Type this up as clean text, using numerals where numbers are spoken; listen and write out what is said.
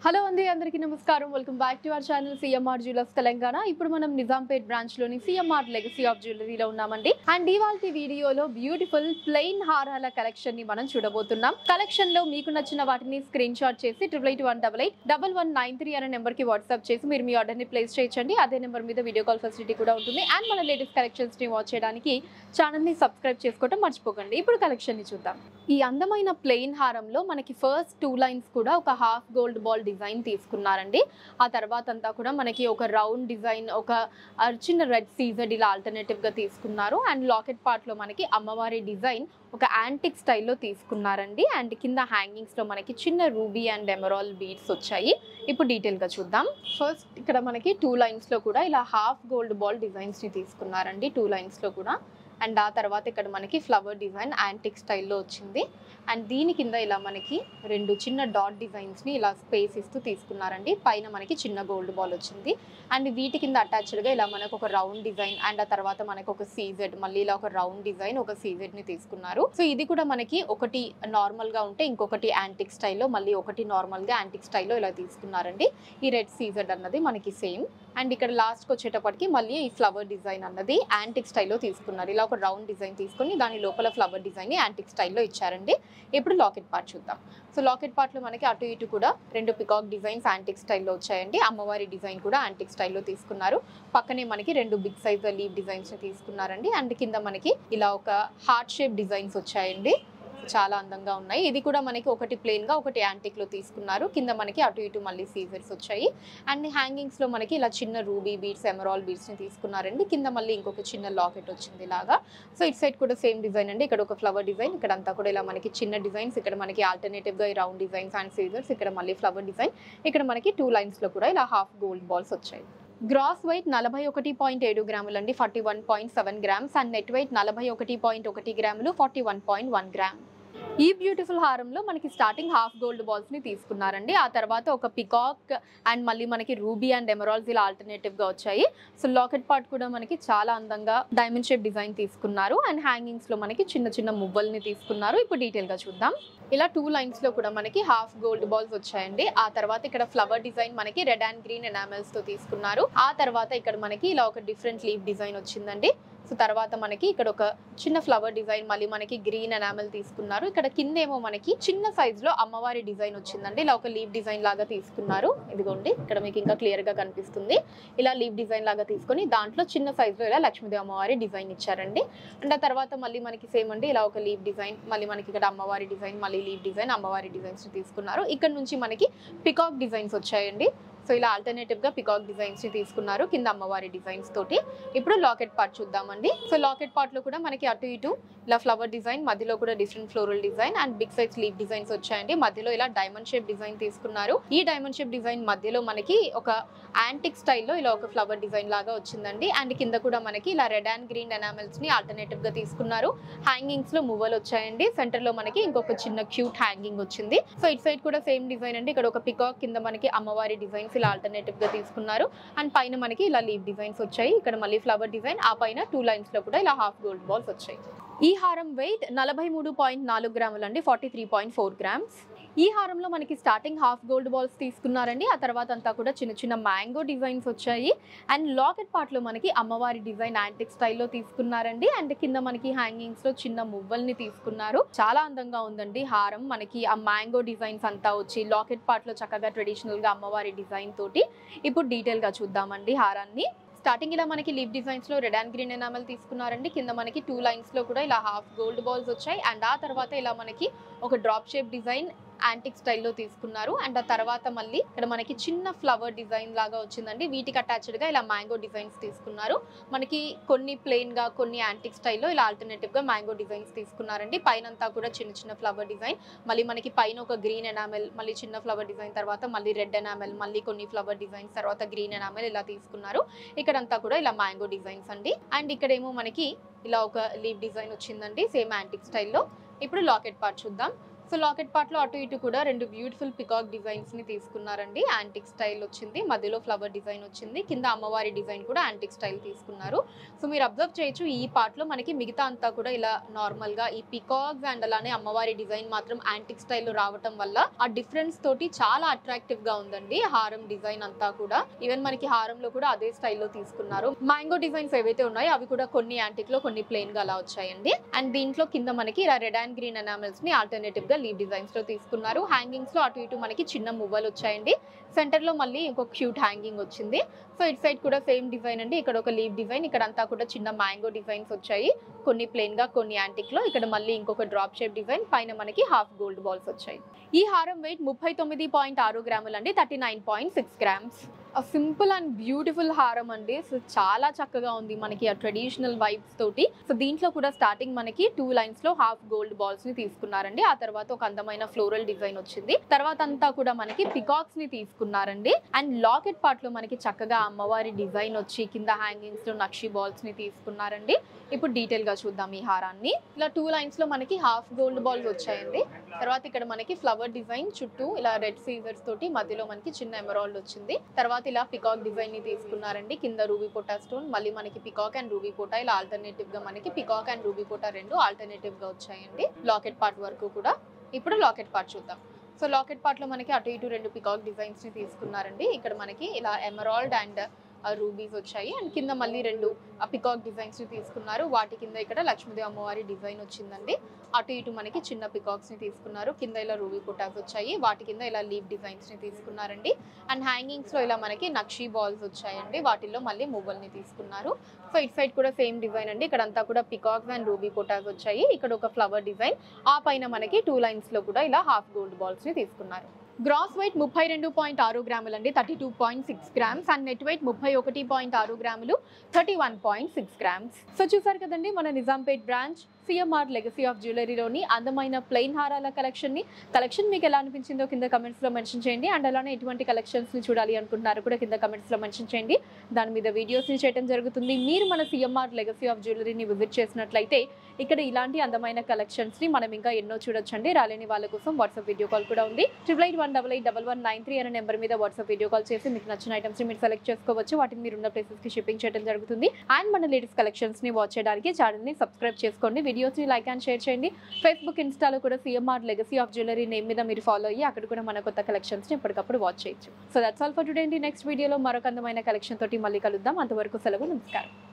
Hello అండి అందరికీ నమస్కారం welcome back to our channel CMR jewellers Telangana. ఇప్పుడు మనం నిజాంపేట్ బ్రాంచ్ లోని సిఎంఆర్ లెగసీ ఆఫ్ జ్యువెలరీలో ఉన్నామండి. అండ్ ఇవాల్టి వీడియోలో బ్యూటిఫుల్ ప్లెయిన్ హారాల కలెక్షన్ ని మనం చూడబోతున్నాం. కలెక్షన్ లో మీకు నచ్చిన వాటిని స్క్రీన్ షాట్ చేసి 8881881193 అనే నెంబర్ కి వాట్సాప్ చేసి మీరు మీ ఆర్డర్ ని ప్లేస్ చేయొచ్చండి. అదే నెంబర్ మీద వీడియో కాల్ ఫెసిలిటీ కూడా ఉంటుంది. అండ్ మన లేటెస్ట్ కలెక్షన్స్ ని వాచ్ చేయడానికి ఛానల్ ని సబ్స్క్రైబ్ చేసుకోవడం మర్చిపోకండి. ఇప్పుడు కలెక్షన్ ని చూద్దాం. ఈ అందమైన ప్లెయిన్ హారంలో మనకి ఫస్ట్ 2 లైన్స్ కూడా ఒక హాఫ్ గోల్డ్ బాల్ డిజైన్ తీసుకున్నారండి. ఆ తర్వాత అంతా కూడా మనకి ఒక రౌండ్ డిజైన్, ఒక చిన్న రెడ్ సీజెడ్ ఇలా ఆల్టర్నేటివ్ గా తీసుకున్నారు. అండ్ లాకెట్ పార్ట్ లో మనకి అమ్మవారి డిజైన్ ఒక యాంటిక్ స్టైల్లో తీసుకున్నారండి. అండ్ కింద హ్యాంగింగ్స్ లో మనకి చిన్న రూబీ అండ్ ఎమరాల్ బీడ్స్ వచ్చాయి. ఇప్పుడు డీటెయిల్ గా చూద్దాం. ఫస్ట్ ఇక్కడ మనకి 2 లైన్స్ లో కూడా ఇలా హాఫ్ గోల్డ్ బాల్ డిజైన్స్ ని తీసుకున్నారండి 2 లైన్స్ లో కూడా. అండ్ ఆ తర్వాత ఇక్కడ మనకి ఫ్లవర్ డిజైన్ యాంటిక్ స్టైల్లో వచ్చింది. అండ్ దీని కింద ఇలా మనకి 2 చిన్న డాట్ డిజైన్స్ని ఇలా స్పేస్ ఇస్తూ తీసుకున్నారండి. పైన మనకి చిన్న గోల్డ్ బాల్ వచ్చింది. అండ్ వీటి కింద అటాచ్డ్గా ఇలా మనకు ఒక రౌండ్ డిజైన్ అండ్ ఆ తర్వాత మనకు ఒక సీజెడ్, మళ్ళీ ఇలా ఒక రౌండ్ డిజైన్, ఒక సీజెడ్ని తీసుకున్నారు. సో ఇది కూడా మనకి ఒకటి నార్మల్గా ఉంటే ఇంకొకటి యాంటిక్ స్టైల్లో, మళ్ళీ ఒకటి నార్మల్గా యాంటిక్ స్టైల్లో ఇలా తీసుకున్నారండి. ఈ రెడ్ సీజెడ్ అన్నది మనకి సేమ్. అండ్ ఇక్కడ లాస్ట్కి వచ్చేటప్పటికి మళ్ళీ ఈ ఫ్లవర్ డిజైన్ అన్నది యాంటిక్ స్టైల్లో తీసుకున్నారు. ఇలా ఒక రౌండ్ డిజైన్ తీసుకొని దాని లోపల ఫ్లవర్ డిజైన్ని యాంటిక్ స్టైల్లో ఇచ్చారండి. ఇప్పుడు లాకెట్ పార్ట్ చూద్దాం. సో లాకెట్ పార్ట్లో మనకి అటు ఇటు కూడా 2 పికాక్ డిజైన్స్ యాంటిక్ స్టైల్లో వచ్చాయండి. అమ్మవారి డిజైన్ కూడా యాంటిక్ స్టైల్లో తీసుకున్నారు. పక్కనే మనకి 2 బిగ్ సైజ్ లీవ్ డిజైన్స్ తీసుకున్నారండి. అండ్ కింద మనకి ఇలా ఒక హార్ట్ షేప్ డిజైన్స్ వచ్చాయండి. చాలా అందంగా ఉన్నాయి. ఇది కూడా మనకి ఒకటి ప్లెయిన్ గా ఒకటి యాంటిక్ లో తీసుకున్నారు. కింద మనకి అటు ఇటు మళ్ళీ సీజర్స్ వచ్చాయి. అండ్ హ్యాంగింగ్స్ లో మనకి ఇలా చిన్న రూబీ బీడ్స్, ఎమరాల్ బీడ్స్ ని తీసుకున్నారండి. కింద మళ్ళీ ఇంకొక చిన్న లాకెట్ వచ్చింది ఇలాగా. సో ఇటు సైడ్ కూడా సేమ్ డిజైన్ అండి. ఇక్కడ ఒక ఫ్లవర్ డిజైన్, ఇక్కడ అంతా కూడా ఇలా మనకి చిన్న డిజైన్స్, ఇక్కడ మనకి ఆల్టర్నేటివ్ గా ఈ రౌండ్ డిజైన్స్ అండ్ సీజర్స్, ఇక్కడ మళ్ళీ ఫ్లవర్ డిజైన్, ఇక్కడ మనకి 2 లైన్స్ లో కూడా ఇలా హాఫ్ గోల్డ్ బాల్స్ వచ్చాయి. గ్రాస్ వెయిట్ 41.7 గ్రాములు అండి, 41.7 గ్రామ్స్. అండ్ నెట్ వెయిట్ 41.1 గ్రాములు, 41.1 గ్రామ్. ఈ బ్యూటిఫుల్ హారంలో మనకి స్టార్టింగ్ హాఫ్ గోల్డ్ బాల్స్ ని తీసుకున్నారండి. ఆ తర్వాత ఒక పికాక్ అండ్ మళ్ళీ మనకి రూబీ అండ్ ఎమరాల్స్ ఇలా ఆల్టర్నేటివ్ గా వచ్చాయి. సో లాకెట్ పార్ట్ కూడా మనకి చాలా అందంగా డైమండ్ షేప్ డిజైన్ తీసుకున్నారు. అండ్ హ్యాంగింగ్స్ లో మనకి చిన్న చిన్న మువ్వల్ని తీసుకున్నారు. ఇప్పుడు డీటెయిల్ గా చూద్దాం. ఇలా 2 లైన్స్ లో కూడా మనకి హాఫ్ గోల్డ్ బాల్స్ వచ్చాయండి. ఆ తర్వాత ఇక్కడ ఫ్లవర్ డిజైన్ మనకి రెడ్ అండ్ గ్రీన్ ఎనామెల్స్ తో తీసుకున్నారు. ఆ తర్వాత ఇక్కడ మనకి ఇలా ఒక డిఫరెంట్ లీవ్ డిజైన్ వచ్చిందండి. సో తర్వాత మనకి ఇక్కడ ఒక చిన్న ఫ్లవర్ డిజైన్, మళ్ళీ మనకి గ్రీన్ ఎనామెల్ తీసుకున్నారు. ఇక్కడ కింద ఏమో మనకి చిన్న సైజ్ లో అమ్మవారి డిజైన్ వచ్చిందండి. ఇలా ఒక లీవ్ డిజైన్ లాగా తీసుకున్నారు. ఇదిగోండి ఇక్కడ మీకు ఇంకా క్లియర్ గా కనిపిస్తుంది. ఇలా లీవ్ డిజైన్ లాగా తీసుకొని దాంట్లో చిన్న సైజ్ లో ఇలా లక్ష్మీదేవి అమ్మవారి డిజైన్ ఇచ్చారండి. అండ్ ఆ తర్వాత మళ్ళీ మనకి సేమ్ అండి ఇలా ఒక లీవ్ డిజైన్, మళ్ళీ మనకి ఇక్కడ అమ్మవారి డిజైన్, మళ్ళీ లీవ్ డిజైన్, అమ్మవారి డిజైన్స్ తీసుకున్నారు. ఇక్కడ నుంచి మనకి పికాక్ డిజైన్స్ వచ్చాయండి. సో ఇలా ఆల్టర్నేటివ్ గా పికాక్ డిజైన్స్ ని తీసుకున్నారు కింద అమ్మవారి డిజైన్స్ తోటి. ఇప్పుడు లాకెట్ పార్ట్ చూద్దామండి. సో లాకెట్ పార్ట్ లో కూడా మనకి అటు ఇటు ఇలా ఫ్లవర్ డిజైన్, మధ్యలో కూడా different floral design and big size leave designs వచ్చాయండి. మధ్యలో ఇలా డైమండ్ షేప్ డిజైన్ తీసుకున్నారు. ఈ డైమండ్ షేప్ డిజైన్ మధ్యలో మనకి ఒక యాంటిక్ స్టైల్లో ఇలా ఒక ఫ్లవర్ డిజైన్ లాగా వచ్చిందండి. అండ్ కింద కూడా మనకి ఇలా రెడ్ అండ్ గ్రీన్ ఎనామెల్స్ ని ఆల్టర్నేటివ్ గా తీసుకున్నారు. హ్యాంగింగ్స్ లో మువ్వలు వచ్చాయండి. సెంటర్ లో మనకి ఇంకొక చిన్న క్యూట్ హ్యాంగింగ్ వచ్చింది. సో ఇటు సైడ్ కూడా సేమ్ డిజైన్ అండి. ఇక్కడ ఒక పికాక్, కింద మనకి అమ్మవారి డిజైన్స్ ఇలా ఆల్టర్నేటివ్ గా తీసుకున్నారు. అండ్ పైన మనకి ఇలా లీవ్ డిజైన్స్ వచ్చాయి. ఇక్కడ మళ్ళీ ఫ్లవర్ డిజైన్, ఆ పైన 2 లైన్స్ లో కూడా ఇలా హాఫ్ గోల్డ్ బాల్స్ వచ్చాయి. ఈ హారం వెయిట్ 43.4 గ్రాములు అండి, 43.4 గ్రామ్స్. ఈ హారంలో మనకి స్టార్టింగ్ హాఫ్ గోల్డ్ బాల్స్ తీసుకున్నారండి. ఆ తర్వాత అంతా కూడా చిన్న చిన్న మ్యాంగో డిజైన్స్ వచ్చాయి. అండ్ లాకెట్ పార్ట్ లో మనకి అమ్మవారి డిజైన్ యాంటిక్ స్టైల్లో తీసుకున్నారండి. అండ్ కింద మనకి హ్యాంగింగ్స్ లో చిన్న మువ్వల్ని తీసుకున్నారు. చాలా అందంగా ఉందండి హారం. మనకి ఆ మ్యాంగో డిజైన్స్ అంతా వచ్చి లాకెట్ పార్ట్ లో చక్కగా ట్రెడిషనల్ గా అమ్మవారి డిజైన్ తోటి. ఇప్పుడు డీటెయిల్ గా చూద్దామండి హారాన్ని. స్టార్టింగ్ ఇలా మనకి లీవ్ డిజైన్స్ లో రెడ్ అండ్ గ్రీన్ ఎనామెల్ తీసుకున్నారండి. కింద మనకి 2 లైన్స్ లో కూడా ఇలా హాఫ్ గోల్డ్ బాల్స్ వచ్చాయి. అండ్ ఆ తర్వాత ఇలా మనకి ఒక డ్రాప్ షేప్ డిజైన్ యాంటిక్ స్టైల్లో తీసుకున్నారు. అండ్ ఆ తర్వాత మళ్ళీ ఇక్కడ మనకి చిన్న ఫ్లవర్ డిజైన్ లాగా వచ్చిందండి. వీటికి అటాచ్డ్ గా ఇలా మ్యాంగో డిజైన్స్ తీసుకున్నారు. మనకి కొన్ని ప్లెయిన్ గా, కొన్ని యాంటిక్ స్టైల్లో ఇలా ఆల్టర్నేటివ్ గా మ్యాంగో డిజైన్స్ తీసుకున్నారండి. పైన అంతా కూడా చిన్న చిన్న ఫ్లవర్ డిజైన్, మళ్ళీ మనకి పైన ఒక గ్రీన్ ఎనామెల్, మళ్ళీ చిన్న ఫ్లవర్ డిజైన్, తర్వాత మళ్ళీ రెడ్ ఎనామెల్, మళ్ళీ కొన్ని ఫ్లవర్ డిజైన్స్, తర్వాత గ్రీన్ ఎనామెల్ ఇలా తీసుకున్నారు. ఇక్కడంతా కూడా ఇలా మ్యాంగో డిజైన్స్ అండి. అండ్ ఇక్కడేమో మనకి ఇలా ఒక లీవ్ డిజైన్ వచ్చిందండి సేమ్ యాంటిక్ స్టైల్లో. ఇప్పుడు లాకెట్ పార్ట్ చూద్దాం. సో లాకెట్ పార్ట్ లో అటు ఇటు కూడా రెండు బ్యూటిఫుల్ పికాక్ డిజైన్స్ ని తీసుకున్నారండి. యాంటిక్ స్టైల్ వచ్చింది, మధ్యలో ఫ్లవర్ డిజైన్ వచ్చింది, కింద అమ్మవారి డిజైన్ కూడా యాంటిక్ స్టైల్ తీసుకున్నారు. సో మీరు అబ్జర్వ్ చేయొచ్చు, ఈ పార్ట్ లో మనకి మిగతా అంతా కూడా ఇలా నార్మల్ గా ఈ పికాక్స్ అండ్ అలానే అమ్మవారి డిజైన్ మాత్రం యాంటిక్ స్టైల్ లో రావటం వల్ల ఆ డిఫరెన్స్ తోటి చాలా అట్రాక్టివ్ గా ఉందండి హారం డిజైన్ అంతా కూడా. ఈవెన్ మనకి హారంలో కూడా అదే స్టైల్లో తీసుకున్నారు. మ్యాంగో డిజైన్స్ ఏవైతే ఉన్నాయో అవి కూడా కొన్ని యాంటిక్ లో కొన్ని ప్లెయిన్ గా అలా వచ్చాయండి. అండ్ దీంట్లో కింద మనకి ఇలా రెడ్ అండ్ గ్రీన్ ఎనామెల్స్ ని ఆల్టర్నేటివ్ గా లీవ్ డిజైన్స్ లో తీసుకున్నారు. హ్యాంగింగ్స్ లో అటు ఇటు మనకి చిన్న మువ్వలు వచ్చాయండి. సెంటర్ లో మళ్ళీ ఇంకొక క్యూట్ హ్యాంగింగ్ వచ్చింది. సో ఇటు సైడ్ కూడా సేమ్ డిజైన్ అండి. ఇక్కడ ఒక లీవ్ డిజైన్, ఇక్కడ అంతా కూడా చిన్న మ్యాంగో డిజైన్స్ వచ్చాయి. కొన్ని ప్లెయిన్ గా కొన్ని యాంటిక్ లో, ఇక్కడ మళ్ళీ ఇంకొక డ్రాప్ షేప్ డిజైన్, పైన మనకి హాఫ్ గోల్డ్ బాల్స్ వచ్చాయి. ఈ హారం వెయిట్ 39.6 గ్రాములు అండి, 39.6 గ్రామ్స్. సింపుల్ అండ్ బ్యూటిఫుల్ హారం అండి. సో చాలా చక్కగా ఉంది మనకి ఆ ట్రెడిషనల్ వైబ్స్ తోటి. సో దీంట్లో కూడా స్టార్టింగ్ మనకి 2 లైన్స్ లో హాఫ్ గోల్డ్ బాల్స్ ని తీసుకున్నారండి. ఆ తర్వాత ఒక అందమైన ఫ్లోరల్ డిజైన్ వచ్చింది. తర్వాత అంతా కూడా మనకి పికాక్స్ ని తీసుకున్నారండి. అండ్ లాకెట్ పార్ట్ లో మనకి చక్కగా అమ్మవారి డిజైన్ వచ్చి కింద హ్యాంగింగ్స్ లో నక్షి బాల్స్ ని తీసుకున్నారండి. ఇప్పుడు డీటెయిల్ గా చూద్దాం ఈ హారాన్ని. ఇలా 2 లైన్స్ లో మనకి హాఫ్ గోల్డ్ బాల్స్ వచ్చాయండి. తర్వాత ఇక్కడ మనకి ఫ్లవర్ డిజైన్ చుట్టూ ఇలా రెడ్ సీజర్స్ తోటి, మధ్యలో మనకి చిన్న ఎమరాల్డ్ వచ్చింది. తర్వాత ఇలా పికాక్ డిజైన్ ని తీసుకున్నారండి. కింద రూబీ పోటా స్టోన్, మళ్ళీ మనకి పికాక్ అండ్ రూబీ పోటా, ఇలా ఆల్టర్నేటివ్ గా మనకి పికాక్ అండ్ రూబీ పోటా రెండు ఆల్టర్నేటివ్ గా వచ్చాయండి లాకెట్ పార్ట్ వరకు కూడా. ఇప్పుడు లాకెట్ పార్ట్ చూద్దాం. సో లాకెట్ పార్ట్ లో మనకి అటు ఇటు రెండు పికాక్ డిజైన్స్ ని తీసుకున్నారండి. ఇక్కడ మనకి ఇలా ఎమరాల్డ్ అండ్ రూబీస్ వచ్చాయి. అండ్ కింద మళ్ళీ రెండు పికాక్ డిజైన్స్ ని తీసుకున్నారు. వాటి కింద ఇక్కడ లక్ష్మీదేవి అమ్మవారి డిజైన్ వచ్చిందండి. అటు ఇటు మనకి చిన్న పికాక్స్ ని తీసుకున్నారు. కింద ఇలా రూబీ పుటాస్ వచ్చాయి. వాటి కింద ఇలా లీవ్ డిజైన్స్ ని తీసుకున్నారండి. అండ్ హ్యాంగింగ్స్ లో ఇలా మనకి నక్షి బాల్స్ వచ్చాయండి. వాటిల్లో మళ్ళీ మువ్వల్ని తీసుకున్నారు. సో ఇటు సైడ్ కూడా సేమ్ డిజైన్ అండి. ఇక్కడ అంతా కూడా పికాక్స్ అండ్ రూబీ పుటాస్ వచ్చాయి. ఇక్కడ ఒక ఫ్లవర్ డిజైన్, ఆ పైన మనకి 2 లైన్స్ లో కూడా ఇలా హాఫ్ గోల్డ్ బాల్స్ ని తీసుకున్నారు. గ్రాస్ వెయిట్ 32.6 గ్రాములు అండి, 32.6 గ్రామ్స్. అండ్ నెట్ వెయిట్ 31.6 గ్రాములు, 31.6 గ్రామ్స్. సో చూసారు కదండి మన Nizampet branch CMR legacy of జ్యువెలరీలోని అందమైన ప్లెయిన్ హారాల కలెక్షన్ మీకు ఎలా అనిపించిందో కింద కమెంట్స్ లో మెన్షన్ చేయండి. అండ్ అలానే ఎటువంటి కలెక్షన్స్ ని చూడాలి అనుకుంటున్నారు కూడా కింద కమెంట్స్ లో మెన్షన్ చేయండి. దాని మీద వీడియోస్ ని చేయడం జరుగుతుంది. మీరు మన సిఎంఆర్ లెగసీ ఆఫ్ జ్యువెలరీని విజిట్ చేసినట్లయితే ఇక్కడ ఇలాంటి అందమైన కలెక్షన్స్ ని మనం ఇంకా ఎన్నో చూడొచ్చండి. రాలేని వాళ్ళ కోసం వాట్సాప్ వీడియో కాల్ కూడా ఉంది. 8818881193 అనే నెంబర్ మీద వాట్సాప్ వీడియో కాల్ చేసి మీకు నచ్చిన ఐటమ్స్ ని మీరు సెలెక్ట్ చేసుకోవచ్చు. వాటిని మీరు ఉన్న ప్లేసెస్ కి షిప్పింగ్ చేయడం జరుగుతుంది. అండ్ మన లేటెస్ట్ కలెక్షన్స్ ని వాచ్ చేయడానికి ఛానల్ ని సబ్స్క్రైబ్ చేసుకోండి. వీడియోస్ ని లైక్ అండ్ షేర్ చేయండి. ఫేస్బుక్, ఇన్స్టాలో కూడా CMR legacy of jewellery name మీద మీరు ఫాలో అయ్యి అక్కడ కూడా మన కొత్త కలెక్షన్స్ ని ఎప్పటికప్పుడు వాచ్ చేయొచ్చు. So that's all for today అండి. నెక్స్ట్ వీడియోలో మరొక అందమైన కలెక్షన్ తోటి మళ్ళీ కలుద్దాం. అంతవరకు సెలవు, నమస్కారం.